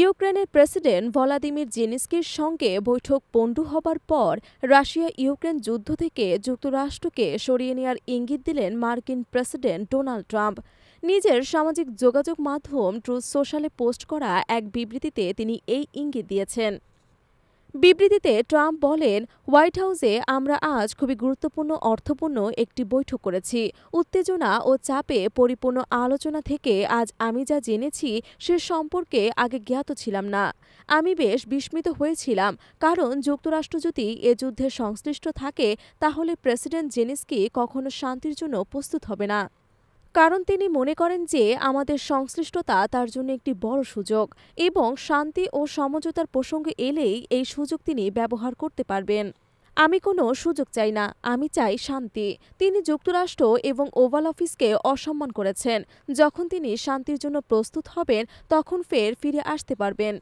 ইউক্রেনের president Vladimir জেলেনস্কির সঙ্গে বৈঠক পণ্ডু হবার পর রাশিয়া ইউক্রেন যুদ্ধ থেকে যুক্তরাষ্ট্রকে সরিয়ে নেওয়ার ইঙ্গিত দিলেন মার্কিন প্রেসিডেন্ট ডোনাল্ড ট্রাম্প। নিজের সামাজিক যোগাযোগ মাধ্যম ট্রুথ সোশ্যালে পোস্ট করা এক বিবৃতিতে তিনি এই ইঙ্গিত দিয়েছেন। বিবৃতিতে ট্রাম্প বলেন, হোয়াইট হাউসে আমরা আজ খুবই গুরুত্বপূর্ণ অর্থপূর্ণ একটি বৈঠক করেছি। উত্তেজনা ও চাপে পরিপূর্ণ আলোচনা থেকে আজ আমি যা জেনেছি সে সম্পর্কে আগে জ্ঞাত ছিলাম না। আমি বেশ বিস্মিত হয়েছিলাম, কারণ যুক্তরাষ্ট্র যদি এ যুদ্ধে সংশ্লিষ্ট থাকে তাহলে প্রেসিডেন্ট জেলেনস্কি কখনো শান্তির জন্য প্রস্তুত হবে না। কারণ তিনি মনে করেন যে আমাদের সংশ্লিষ্টতা তার জন্য একটি বড় সুযোগ এবং শান্তি ও সমঝোতার প্রসঙ্গে এলেই এই সুযোগ তিনি ব্যবহার করতে পারবেন। আমি কোনো সুযোগ চাই না, আমি চাই শান্তি। তিনি যুক্তরাষ্ট্র এবং ওভাল অফিসকে অসম্মান করেছেন। যখন তিনি শান্তির জন্য প্রস্তুত হবেন তখন ফিরে আসতে পারবেন।